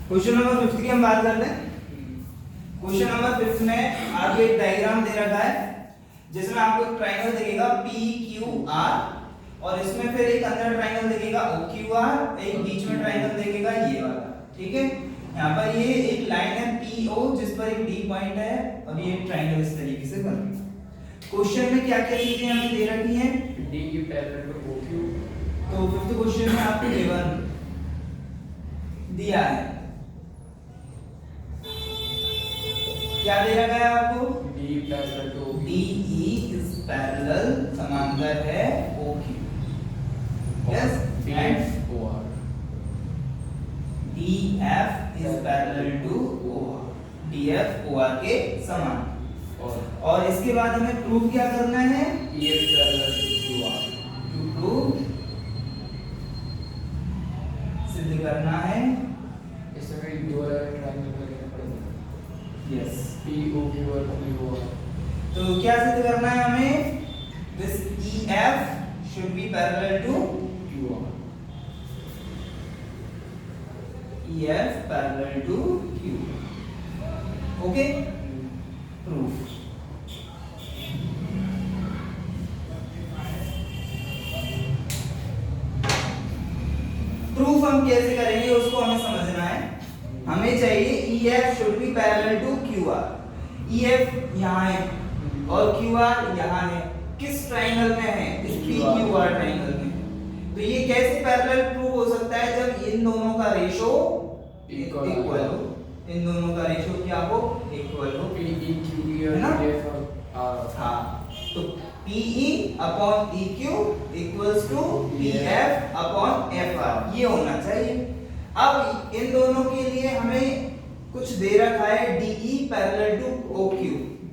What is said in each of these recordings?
Question number 5 की हम बात करते हैं। क्वेश्चन नंबर 5 में आपको एक डायग्राम दे रखा है जिसमें आपको एक ट्रायंगल दिखेगा PQR और इसमें फिर एक अंदर ट्रायंगल दिखेगा OQR, एक बीच में ट्रायंगल दिखेगा ये वाला। ठीक है, यहाँ पर ये एक लाइन है PO जिस पर एक D पॉइंट है और ये ट्रायंगल इस तरीके से बन रहा है। क्वेश्चन में क्या क्या चीजें हमें दे रखी हैं? D की पैरेलल टू OQ। तो फिफ्थ क्वेश्चन में आपको गिवन दिया है, क्या दे रखा है आपको? D parallel to DE is parallel समांतर है OQ। Yes, and OR। DF is parallel to OR। DF OR के समान। और इसके बाद हमें प्रूव क्या करना है? EF parallel to QR। To prove सिद्ध करना है। इसमें दो अलग ट्रायंगल बनाने पड़ेंगे। यस, POQ और POR। तो क्या सिद्ध करना है हमें? This EF should be parallel to QR। EF parallel to Q। Okay, proof. Proof हम कैसे करेंगे उसको हमें समझना है। हमें चाहिए EF should be parallel to QR। EF यहाँ है और QR यहाँ है। किस ट्रायंगल में है? इस PQR ट्रायंगल में। तो ये कैसे पैरेलल प्रूव हो सकता है? जब इन दोनों का रेशो इक्वल हो। इन दोनों का रेशो क्या हो? इक्वल हो। PEQ है ना? और हाँ, तो PE upon EQ equals to PF upon FR, ये होना चाहिए। अब इन दोनों के लिए हमें कुछ दे रखा है DE parallel to OQ।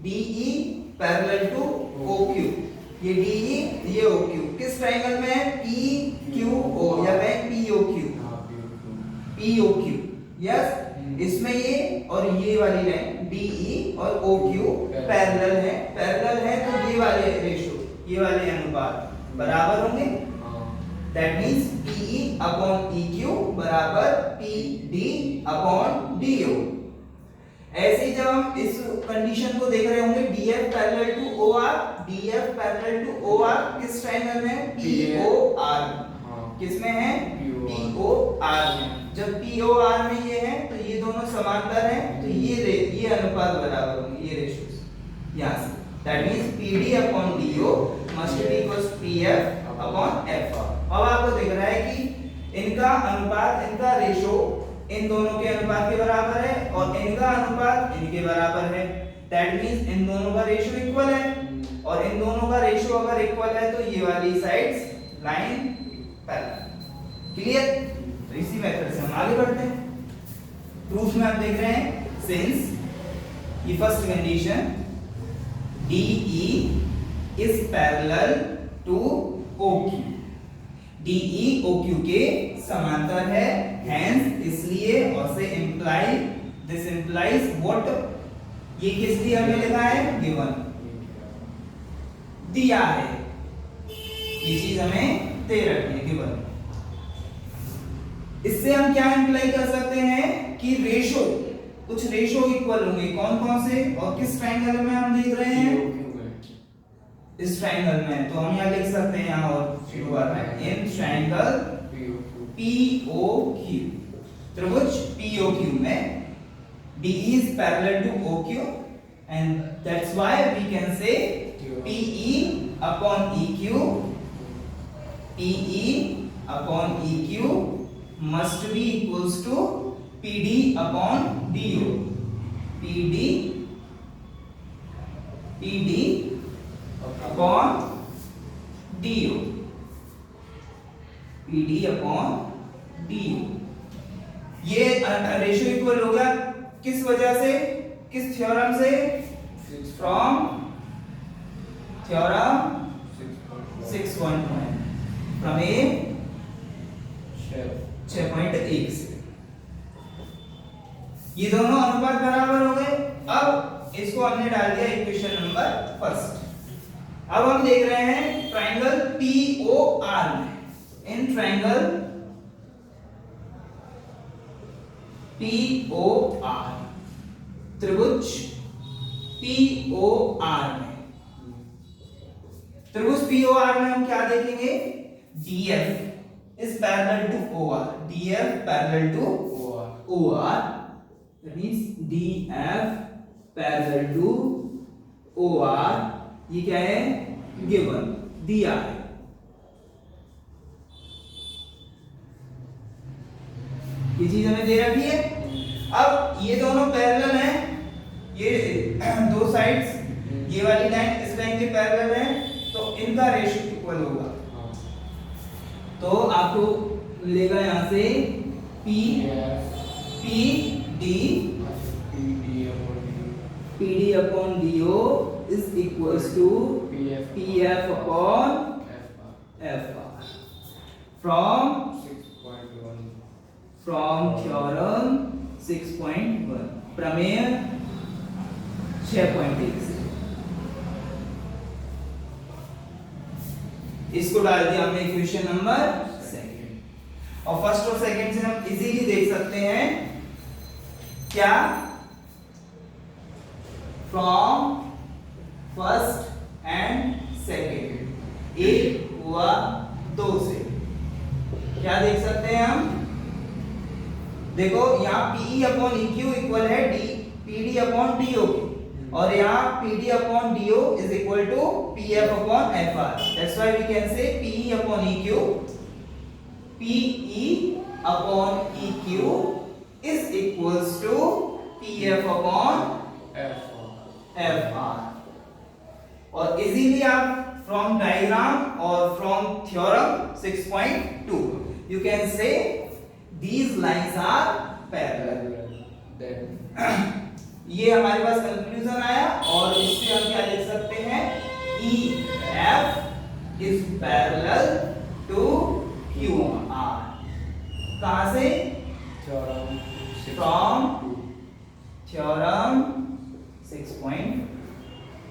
DE parallel to OQ, ये DE ये OQ किस ट्रायंगल में है? PQO या कहें POQ। POQ, yes. इसमें ये और ये वाली लाइन DE और OQ पैरेलल है। पैरेलल है तो ये वाले रेशो, ये वाले अनुपात बराबर होंगे। That means PE upon EQ बराबर PD अपॉन DO। ऐसे ही जब हम इस कंडीशन को देख रहे होंगे DF parallel to OR, DF parallel to OR किस ट्रायंगल में? POR। किसमें है? POR में। जब POR में ये है तो ये दोनों समांतर हैं, तो ये अनुपात बराबर होंगे, ये रेशियोज यहां से। That means PD upon DO must be equals PF upon FR। अब आपको दिख रहा है कि इनका अनुपात, इनका रेशो इन दोनों के अनुपात के बराबर है और इनका अनुपात इनके बराबर है। दैट मींस इन दोनों का रेशो इक्वल है और इन दोनों का रेशो अगर इक्वल है तो ये वाली साइड्स लाइन पैरेलल। क्लियर? तो इसी मेथड से हम आगे बढ़ते हैं। प्रूफ में आप देख रहे हैं सिंस ये first condition DE is parallel to OQ, DE OQ के समांतर है, हेंस इसलिए और से इंप्लाई दिस इंप्लाइज व्हाट, ये किस लिए हमें लिखा है? गिवन दिया है, ये चीज हमें दे रखी है गिवन। इससे हम क्या इंप्लाई कर सकते हैं कि रेशो, कुछ रेशो इक्वल होंगे। कौन कौन से और किस ट्रायंगल में हम देख रहे हैं? इस ट्रायंगल में। तो हम यहाँ लिख सकते हैं यहाँ और शुरुआत में इन ट्रायंगल POQ, त्रिभुज POQ में DE is parallel to OQ and that's why we can say PE upon EQ, PE upon EQ must be equals to PD upon DO, PD upon DO, PD upon DO। ये ratio equal हो गया किस वजह से? किस theorem से? From theorem 6.1 प्रमेय 6.1 से। ये दोनों अनुपात बराबर हो गए। अब इसको हमने डाल दिया इक्वेशन नंबर फर्स्ट। अब हम देख रहे हैं ट्रायंगल POR में। इन ट्रायंगल POR, त्रिभुज POR में, त्रिभुज POR में हम क्या देखेंगे, DF is parallel to OR, DF parallel to OR, that means DF parallel to OR, ये क्या है, गिवन, दिया है। ये चीज हमें दे रखी है। अब ये दोनों पैरेलल हैं, ये दो साइड्स, ये वाली लाइन इस लाइन के पैरेलल है, तो इनका रेशियो इक्वल होगा। तो आपको मिलेगा यहाँ से PD upon DO is equals to PF upon FR from theorem 6.1, प्रमेय 6.1 से इसको डाल दिया हमने इक्वेशन नंबर सेकंड। और फर्स्ट और सेकंड से हम इजीली देख सकते हैं क्या, फ्रॉम फर्स्ट एंड सेकंड, एक हुआ दो से, क्या देख सकते हैं हम, देखो यहाँ PE अपॉन EQ इक्वल है PD अपॉन DO के, और यहाँ PD upon DO is equal to PF upon FR. That's why we can say PE upon EQ, PE upon EQ is equals to PF upon FR. और easily आप from diagram और from theorem 6.2 you can say these lines are parallel. ये हमारे पास conclusion आया, और इससे हम क्या लिख सकते हैं, EF is parallel to QR. कहां से, from theorem 6.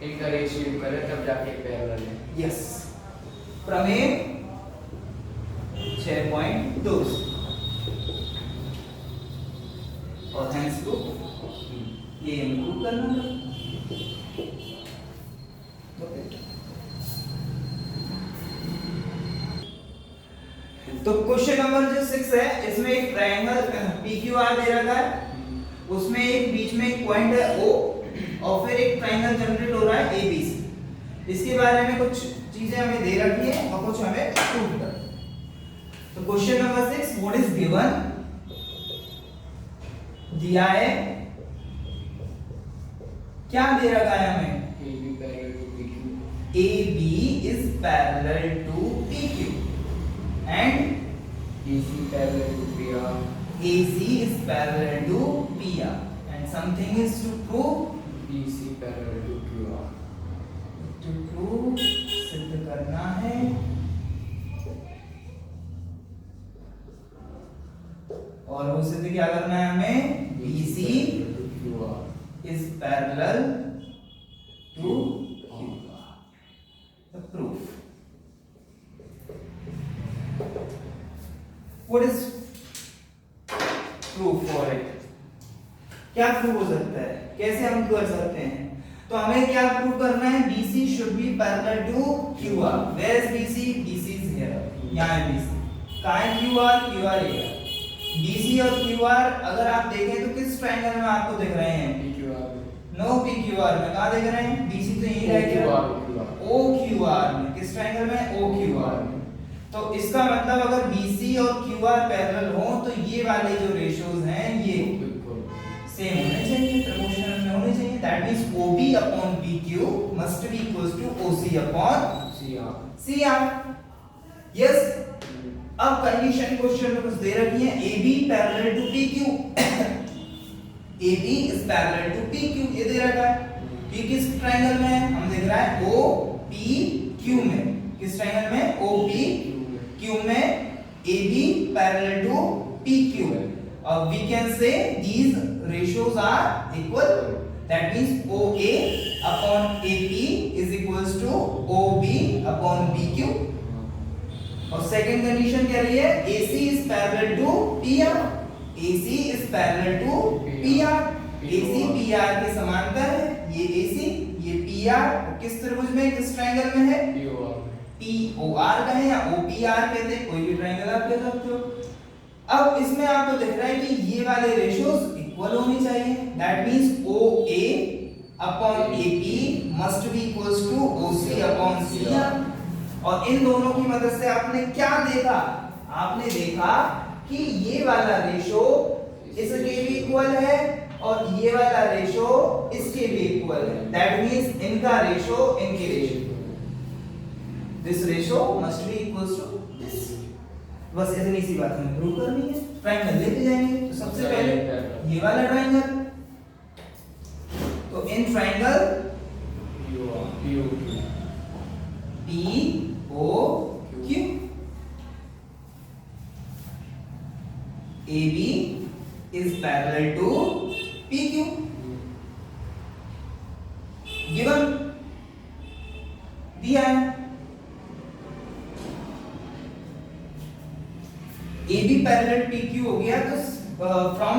एक का रेशियो करें तब जाके पैरेलल है। यस, प्रमेय 6.2 और थैंक्स टू ये इम्प्रूव करना था। तो क्वेश्चन नंबर जो 6 है, इसमें एक ट्रायंगल PQR दे रखा है, उसमें एक बीच में एक पॉइंट है O, और फिर एक ट्रायंगल जनरेट हो रहा है ABC। इसके बारे में कुछ चीजें हमें दे रखी है और कुछ हमें प्रूव करना है। तो question number 6, what is given, दिया है, क्या दे रखा है हमें, AB is parallel to PQ and AC parallel to PR. AC is parallel to PR and something is to prove, BC parallel to QR. to prove सिद्ध करना है, और वो सिद्ध क्या करना है हमें, BC is parallel to QR. The proof. What is proof for it? क्या प्रूव हो सकता है, कैसे हम कर सकते हैं, तो हमें क्या प्रूव करना है, BC should be parallel to QR. Where is BC? BC is here. यहाँ है BC. कहाँ है QR? QR here. BC और QR अगर आप देखें तो किस ट्रायंगल में आपको दिख रहे हैं, नो PQR में, कहाँ देख रहे हैं, BC तो यहीं रह गया, OQR में, किस ट्रायंगल में, OQR में। तो इसका मतलब अगर BC और QR पैरेलल हो तो ये वाले जो रेशियोज हैं ये सेम होने चाहिए, प्रोपोर्शनल में होने चाहिए। That means OB upon PQ must be equals to OC upon CR। Yes, अब कंडीशन क्वेश्चन में कुछ दे रखी है, AB parallel to PQ, AB is parallel to PQ, ये दे रखा है। ये किस ट्रायंगल में है, हम देख रहा है OPQ में, किस ट्रायंगल में, OPQ में AB parallel to PQ, और we can say these ratios are equal, that means OA upon AP is equals to OB upon PQ। और सेकंड कंडीशन क्या रही है, AC is parallel to PR, AC is parallel to PR, AC PR के समांतर है, ये AC ये PR, किस त्रिभुज में किस ट्रायंगल में है, POR का है या OPR कहते हैं, कोई भी ट्रायंगल आप कह सकते हो। अब इसमें आपको दिख रहा है कि ये वाले रेशियोज इक्वल होनी चाहिए, that means OA upon AP must be equals to OC upon CR। और इन दोनों की मदद से आपने क्या देखा, आपने देखा कि ये वाला रेशो इसके भी इक्वल है और ये वाला रेशो इसके भी इक्वल है, दैट मींस इनका रेशो इनके ratio, this ratio must be equals to this. बस इतनी सी बात हमें प्रूव करनी है, ट्रायंगल लेके जाएंगे। तो सबसे पहले ये वाला ट्रायंगल, तो in triangle POQ AB is parallel to PQ, given दिया है। AB parallel PQ हो गया, तो from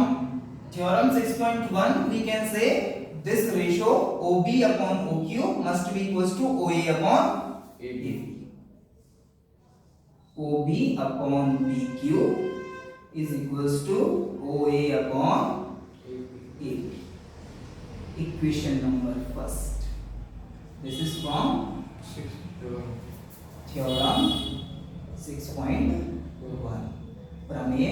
theorem 6.1 we can say this ratio OB upon OQ must be equals to OA upon AB. OB upon PQ is equals to OA upon AB. Equation number first. This is from theorem 6.1 प्रमेय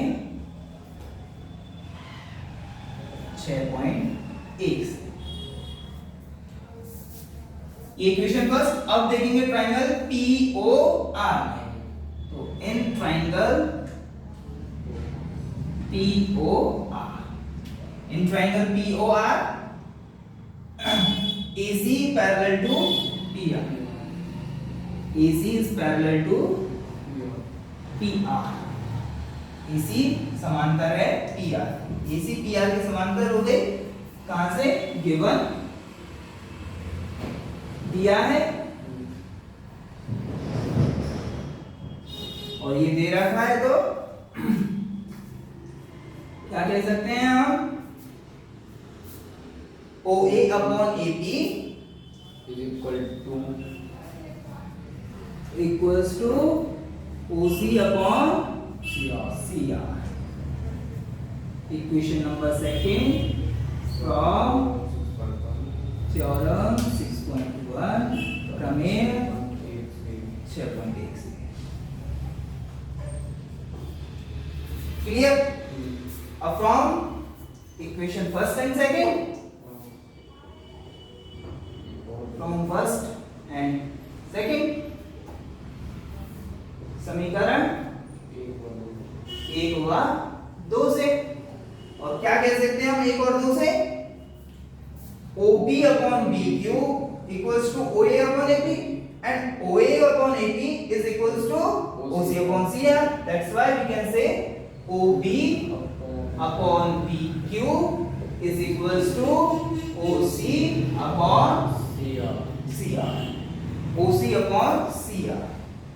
6.1 से। Equation first. अब देखेंगे triangle POR में, तो in triangle POR AC parallel to PR, AC is parallel to PR, AC समांतर है PR, AC PR के समांतर हो गए, कहां से, गिवन दिया है और ये दे रखा है, तो क्या कह सकते हैं हम, OA upon AP equals to OC upon CR। Equation number second from theorem 6.1 प्रमेय 6.1 से। क्लियर? अब from equation first and second, from first and second समीकरण एक हुआ दो से, और क्या कह सकते हैं हम एक और दो से, OB upon BQ equals to OA upon AP and OA upon AP is equals to OC upon CR. That's why we can say OB upon BQ is equals to OC upon CR. OC upon CR.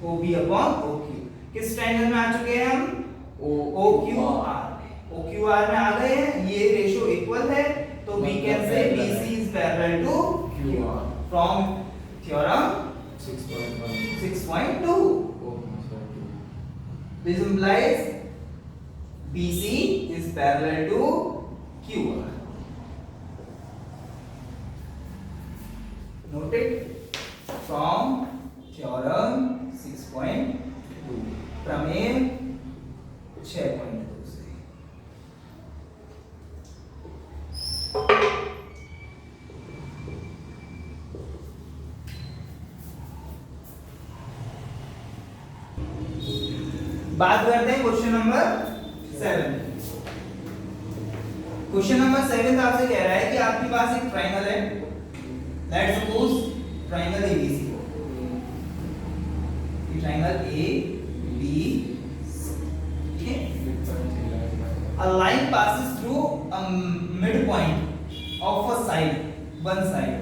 OB upon OQ. किस triangle में आ चुके हैं हम, OQR में आ गए हैं, ये ratio equal है, तो we can say BC is parallel to QR from theorem 6.2. This implies BC is parallel to QR. Note it from theorem 6.2 प्रमेय 6.2 से। बात करते हैं क्वेश्चन नंबर 7। क्वेश्चन नंबर 7 आपसे कह रहा है कि आपके पास एक ट्रायंगल है, लेट्स सपोज ट्रायंगल ABC को, ये ट्रायंगल ABC, ठीक है, a line passes through a midpoint of a side, one side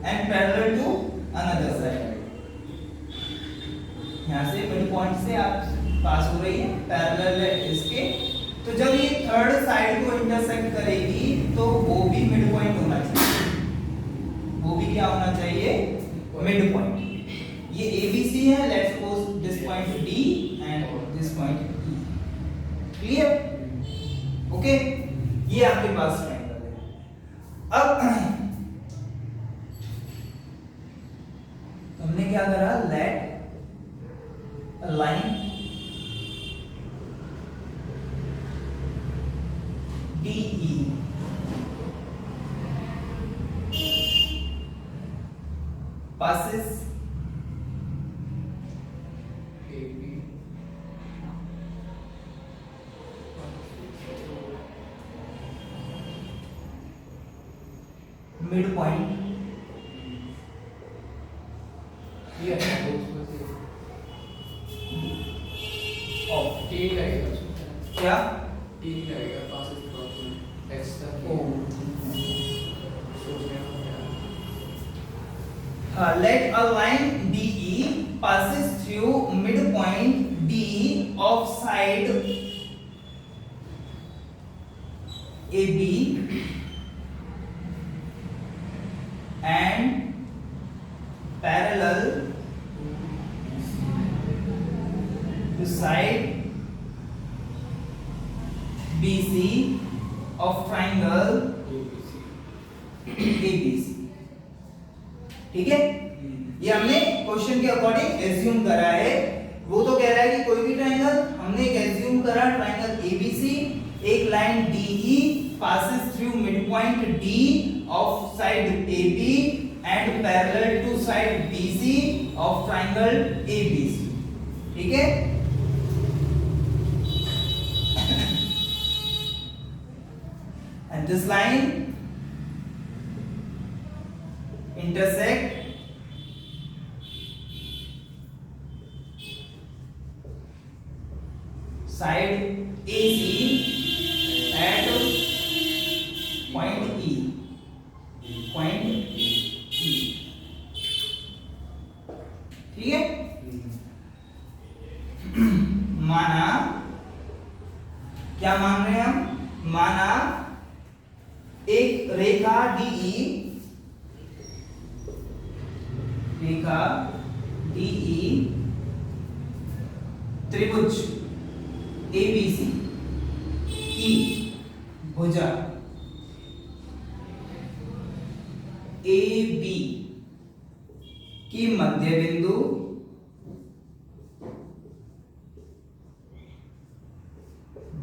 and parallel to another side। यहाँ से मिड पॉइंट से आप पास हो रही है, पैरेलल है इसके तो जब ये थर्ड साइड को इंटरसेक्ट करेगी तो वो भी मिड पॉइंट होना चाहिए, वो भी क्या होना चाहिए, मिड पॉइंट। ये ABC है, let's suppose this point D and this point E, clear, okay, ये आपके पास ट्रायंगल है। अब हमने क्या करा, let a line DE passes AB midpoint ये है उसमें से of T लगेगा उसमें, क्या, T लगेगा पास क्रॉस X तक ओ सोच रहे हो क्या let a line DE passes through midpoint D of side AB and parallel to side BC of triangle ABC, ठीक है, ये हमने क्वेश्चन के अकॉर्डिंग एज्यूम करा है। वो तो कह रहा है कि कोई भी ट्रायंगल, हमने एक एज्यूम करा ट्रायंगल ABC, एक line DE passes through midpoint D of side AB and parallel to side BC of triangle ABC, ठीक है। And this line intersect side AC at point E, point E, ठीक है। माना, क्या मान रहे हैं हम, माना एक रेखा DE, रेखा DE त्रिभुज ABC की भुजा AB की मध्य बिंदु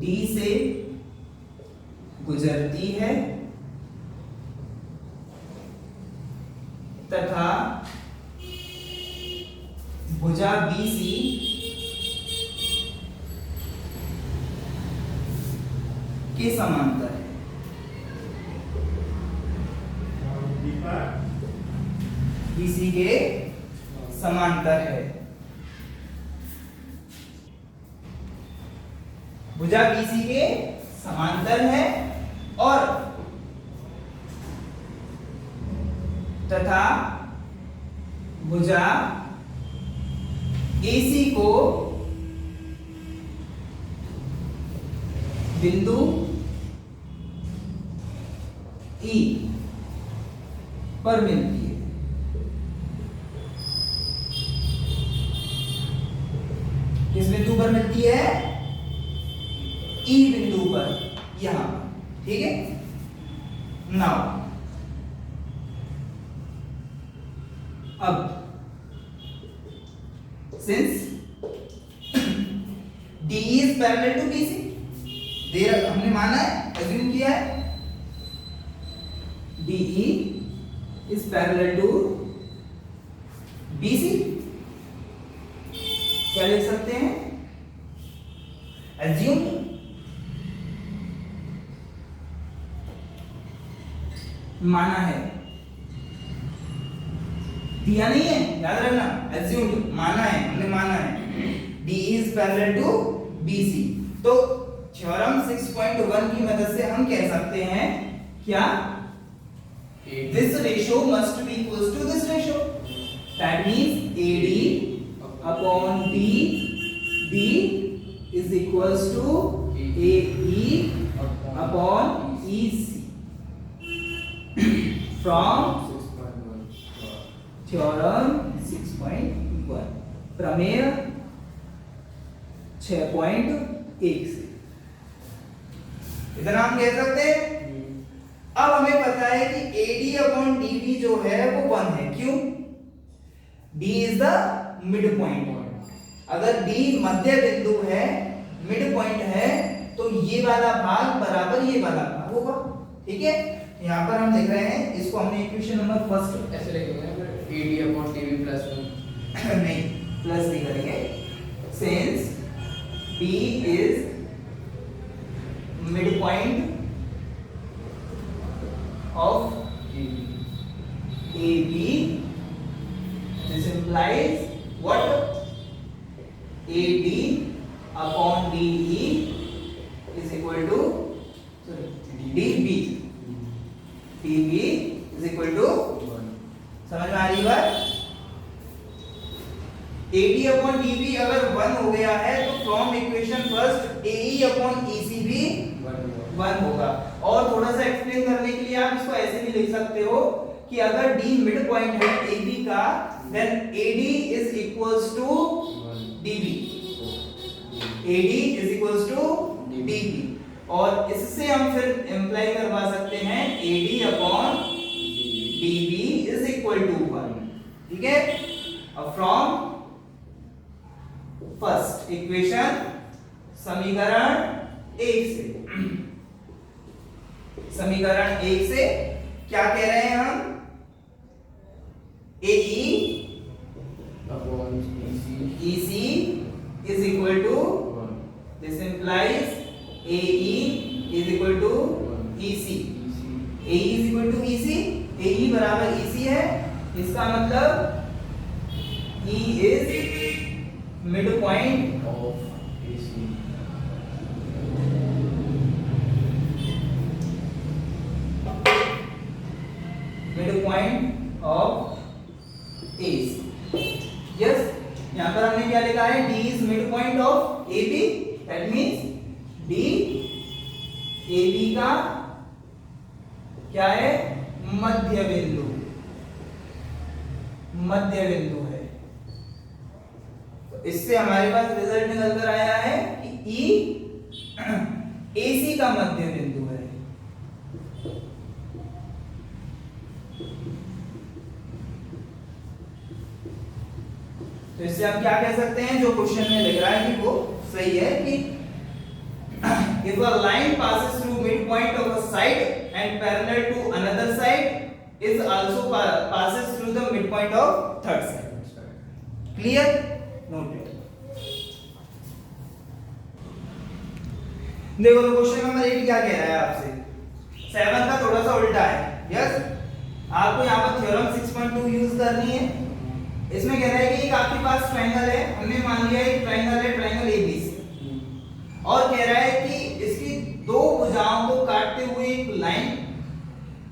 D से गुजरती है तथा भुजा BC के समांतर है, BC के समांतर है। भुजा BC के समांतर है और तथा भुजा AC को बिंदु E पर मिलती है। किस बिंदु पर मिलती है, E बिंदु पर, यहां, ठीक है। नाउ अब since DE is parallel to BC, देर हमने माना है, अज्यूम किया है, DE is parallel to BC, क्या लिख सकते हैं, अज्यूम, माना है, दिया नहीं है, याद रखना, अज्यूम माना है, हमने माना है, DE is parallel to BC। तो थ्योरम 6.1 की मदद से हम कह सकते हैं क्या, this ratio must be equals to this ratio, that means AD upon BD is equals to AE upon EC from theorem 6.1 प्रमेय 6.1 से इतना हम कह सकते हैं। अब हमें पता है कि AD अपॉन DB जो है वो 1 है। क्यों? D is the mid point. अगर D मध्य बिंदु है, मिड पॉइंट है, तो ये वाला भाग बराबर ये वाला भाग होगा। ठीक है, यहाँ पर हम देख रहे हैं, इसको हमने इक्वेशन नंबर फर्स्ट ऐसे लिखेंगे ना फिर AD upon DB plus 1 नहीं प्लस नहीं करेंगे। Since B is mid point of AB, this implies what? AD upon DE is equal to DB is equal to, समझ में आ रही बात? AD upon DB अगर 1 हो गया है तो from equation first AE upon EC भी 1 होगा। और थोड़ा सा एक्सप्लेन करने के लिए आप इसको ऐसे भी लिख सकते हो कि अगर D मिड पॉइंट है AB का, then AD is equals to DB, AD is equals to DB, और इससे हम फिर इम्प्लाई करवा सकते हैं AD upon DB is equal to 1। ठीक है, अब फ्रॉम फर्स्ट इक्वेशन समीकरण 1 से, समीकरण 1 से क्या कह रहे हैं हम? AE upon EC is equal to, this implies AE is equal to EC, AE is equal to EC, AE बराबर EC है, इसका मतलब E is mid point of AC mid point of AC। Yes, यहाँ पर हमने क्या लिखा है? D is mid point of AB, that means D AB का क्या है? मध्य बिंदु, मध्य बिंदु है। तो इससे हमारे पास रिजल्ट निकल कर आया है कि E AC का मध्य बिंदु है। तो इससे हम क्या कह सकते हैं? जो क्वेश्चन में लिख रहा है कि वो सही है कि if a line passes through midpoint of a side and parallel to another side is also passes through the midpoint of third side. Clear? Noted. देखो तो क्वेश्चन नंबर 8 क्या कह रहा है आपसे? 7 का थोड़ा सा उल्टा है। यस, आपको यहाँ पर थ्योरम 6.2 यूज करनी है। इसमें कह रहा है कि एक आपके पास ट्रायंगल है, हमने मान लिया एक ट्रायंगल है, ट्रायंगल ABC, और कह रहा है कि इसकी दो भुजाओं को काटते हुए एक लाइन,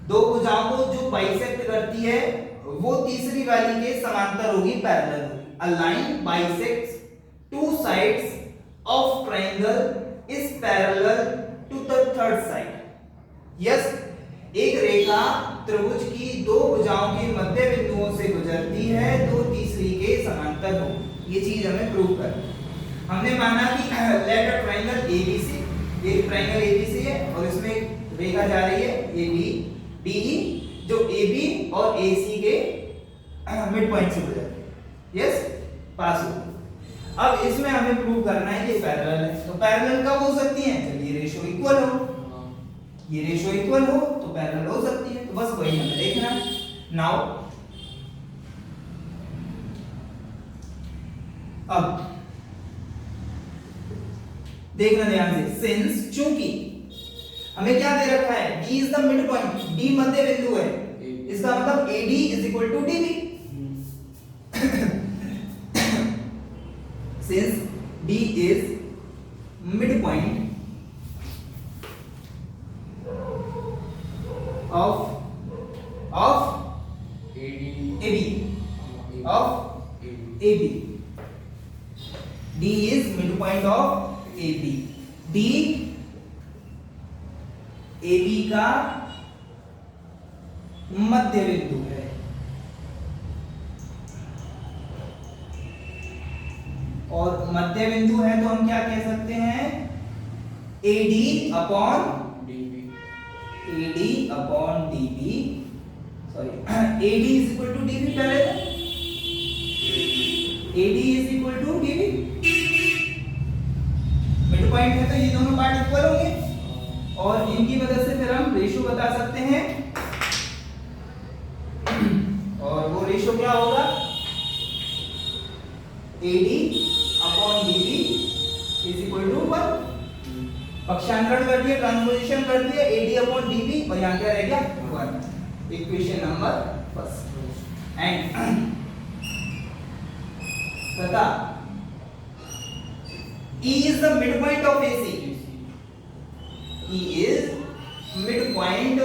दो भुजाओं को जो बाइसेक्ट करती है वो तीसरी वाली के समांतर होगी, पैरेलल होगी। A line bisects two sides of triangle is parallel to the third side. Yes, एक रेखा त्रिभुज की दो भुजाओं के मध्य बिंदुओं से गुजरती है, तो तीसरी के समांतर हो। ये चीज हमें प्रूव करनी है। हमने माना कि लेट अ ट्रायंगल ABC, एक ट्रायंगल ABC है और इसमें एक रेखा जा रही है AB DE, जो AB और AC के मिड पॉइंट से गुजरती है। यस, पास हो। अब इसमें हमें प्रूव करना है कि पैरेलल है। तो पैरेलल कब हो सकती है? जब ये रेशियो इक्वल हो, ये रेशियो इक्वल हो तो पैरेलल हो सकती है। तो बस वही हमें देखना है। नाउ अब देखना ध्यान से, सिंस चूंकि हमें क्या दे रखा है? D is the mid point, D मध्य बिंदु है, इसका मतलब AD is equal to DB। Since D is mid point of AB, D is midpoint of AB, D AB का मध्य बिंदु है। और मध्य बिंदु है तो हम क्या कह सकते हैं, AD upon DB, sorry AD is equal to DB पहले, AD is equal to DB, mid point है तो ये दोनों पार्ट इक्वल होंगे और इनकी मदद से फिर हम रेशियो बता सकते हैं। और वो रेशियो क्या होगा, AD upon DB is equal to 1। पक्षांतरण कर दिया, ट्रांसपोजिशन कर दिया, AD अपॉन DB और यहाँ क्या रह गया 1। Equation number first. एंड तथा E is the midpoint of AC. E is midpoint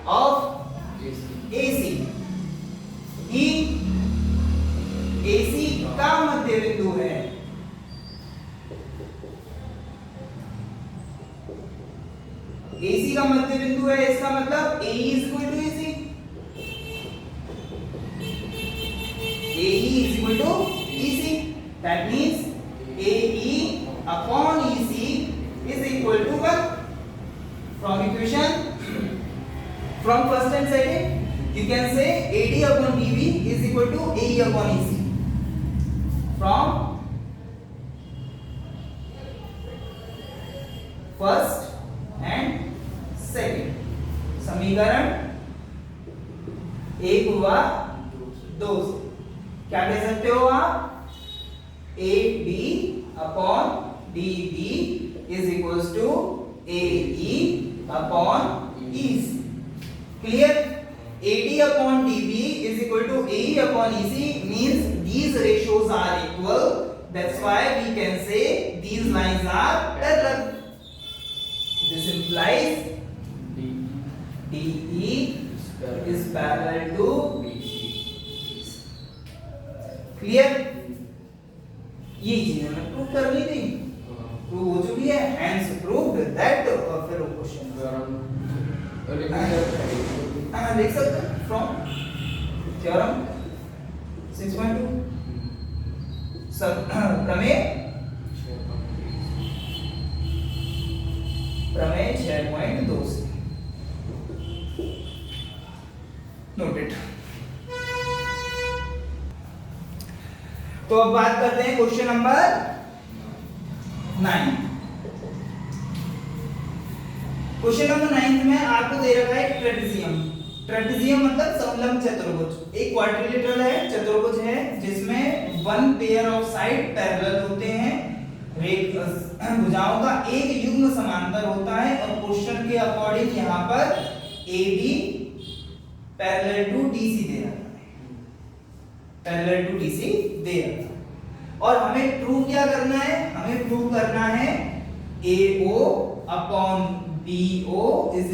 of AC. E AC का मध्य बिंदु है। AC का मध्य बिंदु है, इसका मतलब AE is equal to AC. AE is equal to EC. That means AE upon EC is equal to 1. From equation, from first and second, you can say AD upon DB is equal to AE upon EC. From first and second, समीकरण एक हुआ दो से क्या कह सकते हो आप, AD upon DB is equals to AE upon EC। Clear? AD upon DB is equal to AE upon EC means these ratios are equal. That's why we can say these lines are parallel. This implies DE is parallel to clear? ये चीजें हमें prove करनी थी, prove हो चुकी है, hence proved that। और फिर वो क्वेश्चन लिख सकते हैं फ्रॉम थ्योरम 6.2 प्रमेय 6.2 से नोटेड। तो अब बात करते हैं क्वेश्चन नंबर 9। क्वेश्चन नंबर 9 में आपको दे रखा है ट्रेपेजियम। ट्रेपेजियम मतलब समलंब चतुर्भुज। एक क्वाड्रिलेटरल है, चतुर्भुज है जिसमें one pair of side parallel होते हैं, भुजाओं का एक युग्म समांतर होता है और क्वेश्चन के अकॉर्डिंग यहाँ पर AB पैरेलल टू DC दे रखा है, पैरेलल टू DC दे रखा है। और हमें प्रूव क्या करना है, हमें प्रूव करना है AO अपॉन BO इज